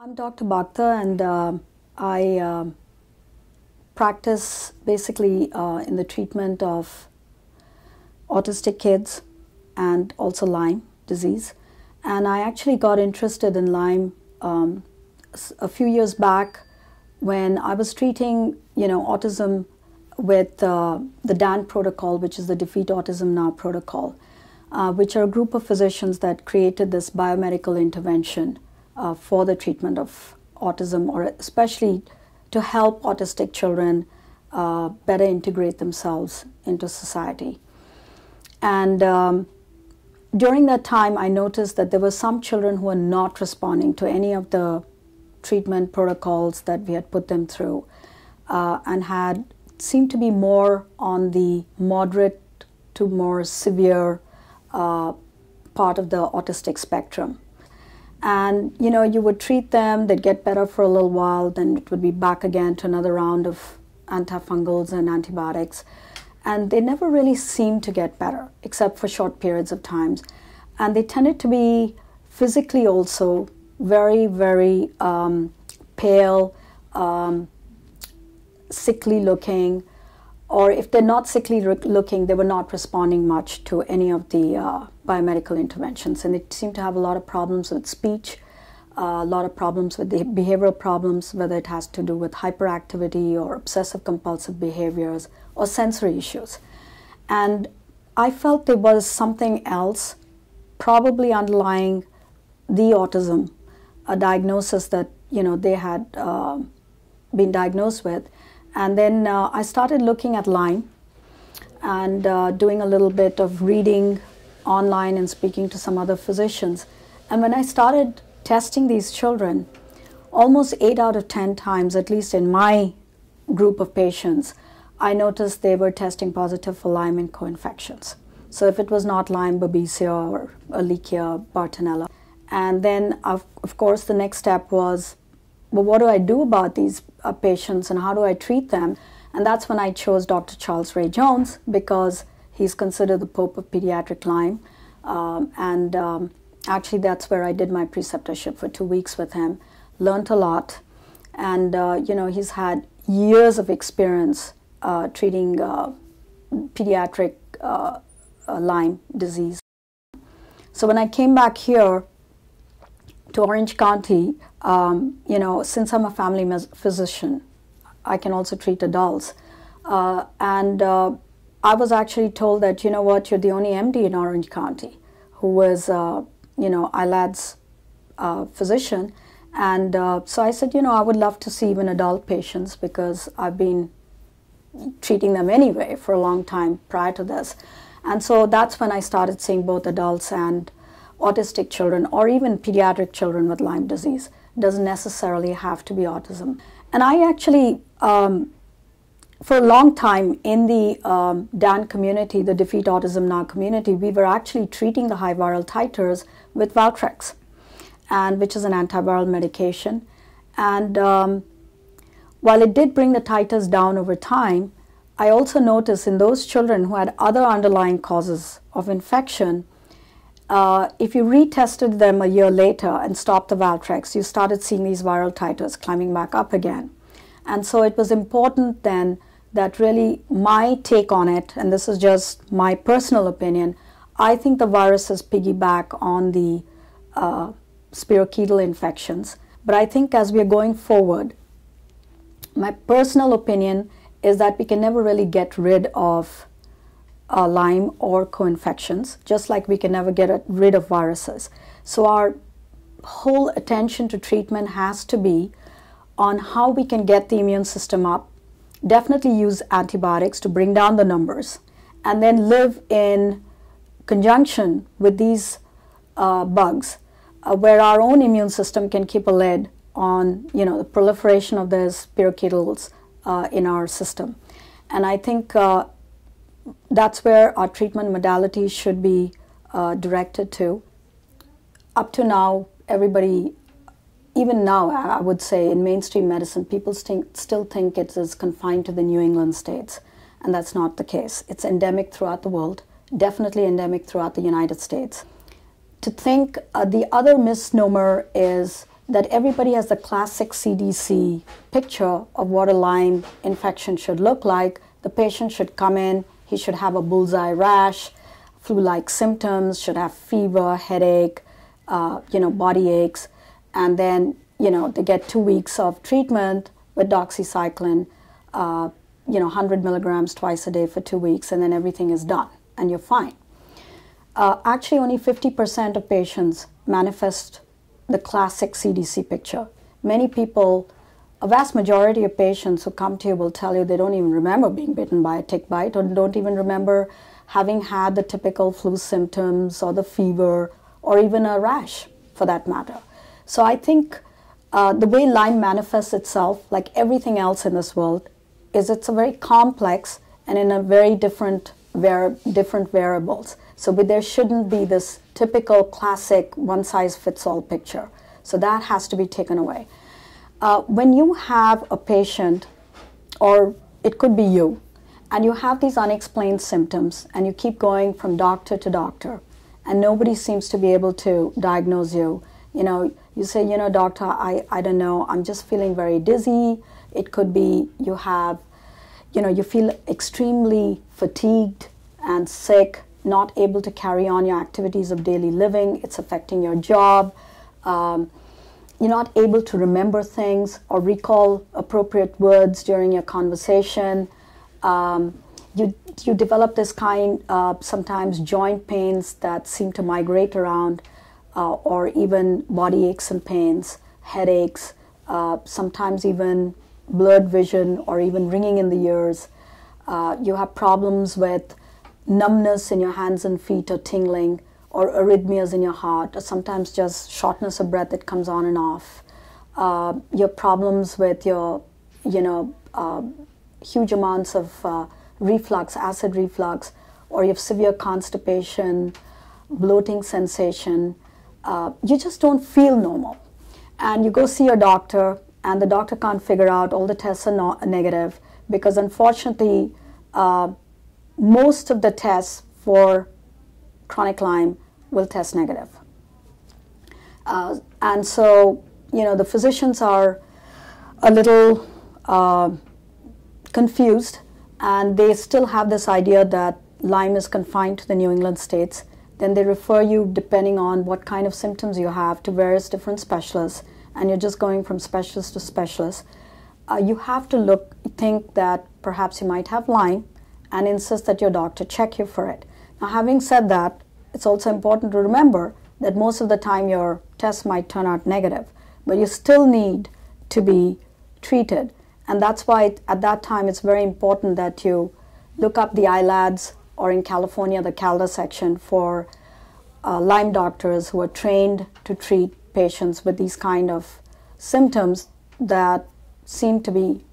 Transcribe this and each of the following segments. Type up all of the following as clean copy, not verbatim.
I'm Dr. Bhakta, and I practice basically in the treatment of autistic kids and also Lyme disease. And I actually got interested in Lyme a few years back when I was treating, autism with the DAN protocol, which is the Defeat Autism Now protocol, which are a group of physicians that created this biomedical intervention for the treatment of autism, or especially to help autistic children better integrate themselves into society. And during that time, I noticed that there were some children who were not responding to any of the treatment protocols that we had put them through, and had seemed to be more on the moderate to more severe part of the autistic spectrum. And you would treat them, they'd get better for a little while, then it would be back again to another round of antifungals and antibiotics. And they never really seemed to get better, except for short periods of times. And they tended to be physically also very, very pale, sickly looking, or if they're not sickly looking, they were not responding much to any of the biomedical interventions. And they seem to have a lot of problems with speech, a lot of problems with the behavioral problems, whether it has to do with hyperactivity or obsessive compulsive behaviors or sensory issues. And I felt there was something else probably underlying the autism, a diagnosis that they had been diagnosed with. And then I started looking at Lyme and doing a little bit of reading online and speaking to some other physicians. And when I started testing these children, almost 8 out of 10 times, at least in my group of patients, I noticed they were testing positive for Lyme and co-infections. So if it was not Lyme, Babesia or Ehrlichia, Bartonella. And then, of course, the next step was, well, what do I do about these patients and how do I treat them? And that's when I chose Dr. Charles Ray Jones, because he's considered the Pope of pediatric Lyme. Actually, that's where I did my preceptorship for 2 weeks with him, learned a lot. And, he's had years of experience treating pediatric Lyme disease. So when I came back here to Orange County, since I'm a family physician, I can also treat adults. I was actually told that, you're the only MD in Orange County who was, ILAD's physician. And so I said, I would love to see even adult patients, because I've been treating them anyway for a long time prior to this. And so that's when I started seeing both adults and autistic children, or even pediatric children with Lyme disease. It doesn't necessarily have to be autism. And I actually, for a long time in the DAN community, the Defeat Autism Now community, we were actually treating the high viral titers with Valtrex, and which is an antiviral medication. And while it did bring the titers down over time, I also noticed in those children who had other underlying causes of infection, if you retested them a year later and stopped the Valtrex, you started seeing these viral titers climbing back up again. And so it was important then that really my take on it, and this is just my personal opinion, I think the viruses piggyback on the spirochetal infections. But I think as we are going forward, my personal opinion is that we can never really get rid of Lyme or co-infections, just like we can never get rid of viruses. So our whole attention to treatment has to be on how we can get the immune system up, definitely use antibiotics to bring down the numbers, and then live in conjunction with these bugs, where our own immune system can keep a lid on the proliferation of the spirochetal in our system. And I think that's where our treatment modalities should be directed to. Up to now, everybody, even now, I would say in mainstream medicine, people still think it is confined to the New England states, and that's not the case. It's endemic throughout the world, definitely endemic throughout the United States. To think the other misnomer is that everybody has the classic CDC picture of what a Lyme infection should look like. The patient should come in, he should have a bullseye rash, flu-like symptoms, should have fever, headache, body aches, and then, they get 2 weeks of treatment with doxycycline, 100 milligrams twice a day for 2 weeks, and then everything is done, and you're fine. Actually, only 50% of patients manifest the classic CDC picture. Many people, a vast majority of patients who come to you will tell you they don't even remember being bitten by a tick bite, or don't even remember having had the typical flu symptoms or the fever or even a rash for that matter. So I think the way Lyme manifests itself, like everything else in this world, is it's a very complex and in a very different variables. So there shouldn't be this typical classic one-size-fits-all picture. So that has to be taken away. When you have a patient, or it could be you, and you have these unexplained symptoms and you keep going from doctor to doctor and nobody seems to be able to diagnose you, you say, doctor, I don't know, I'm just feeling very dizzy. It could be you have, you feel extremely fatigued and sick, not able to carry on your activities of daily living. It's affecting your job. You're not able to remember things or recall appropriate words during your conversation. You develop this kind of sometimes joint pains that seem to migrate around, or even body aches and pains, headaches, sometimes even blurred vision or even ringing in the ears. You have problems with numbness in your hands and feet or tingling, or arrhythmias in your heart, or sometimes just shortness of breath that comes on and off. Your problems with your, huge amounts of reflux, acid reflux, or you have severe constipation, bloating sensation. You just don't feel normal. And you go see your doctor, and the doctor can't figure out, all the tests are negative, because unfortunately, most of the tests for chronic Lyme will test negative. And so, the physicians are a little confused, and they still have this idea that Lyme is confined to the New England states. Then they refer you, depending on what kind of symptoms you have, to various different specialists, and you're just going from specialist to specialist. You have to think that perhaps you might have Lyme, and insist that your doctor check you for it. Now, having said that, it's also important to remember that most of the time your tests might turn out negative, but you still need to be treated. And that's why at that time it's very important that you look up the ILADS, or in California, the CALDA section, for Lyme doctors who are trained to treat patients with these kind of symptoms that seem to be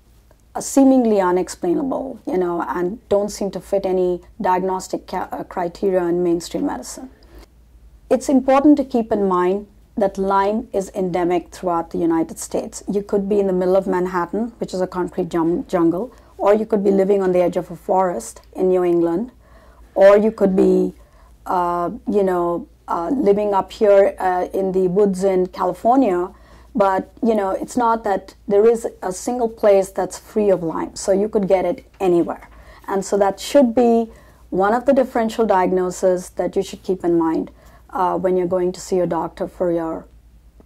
seemingly unexplainable, and don't seem to fit any diagnostic criteria in mainstream medicine. It's important to keep in mind that Lyme is endemic throughout the United States. You could be in the middle of Manhattan, which is a concrete jungle, or you could be living on the edge of a forest in New England, or you could be, living up here in the woods in California. But, it's not that there is a single place that's free of Lyme, so you could get it anywhere. And so that should be one of the differential diagnoses that you should keep in mind when you're going to see a doctor for your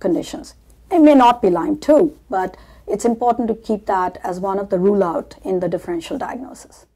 conditions. It may not be Lyme too, but it's important to keep that as one of the rule out in the differential diagnosis.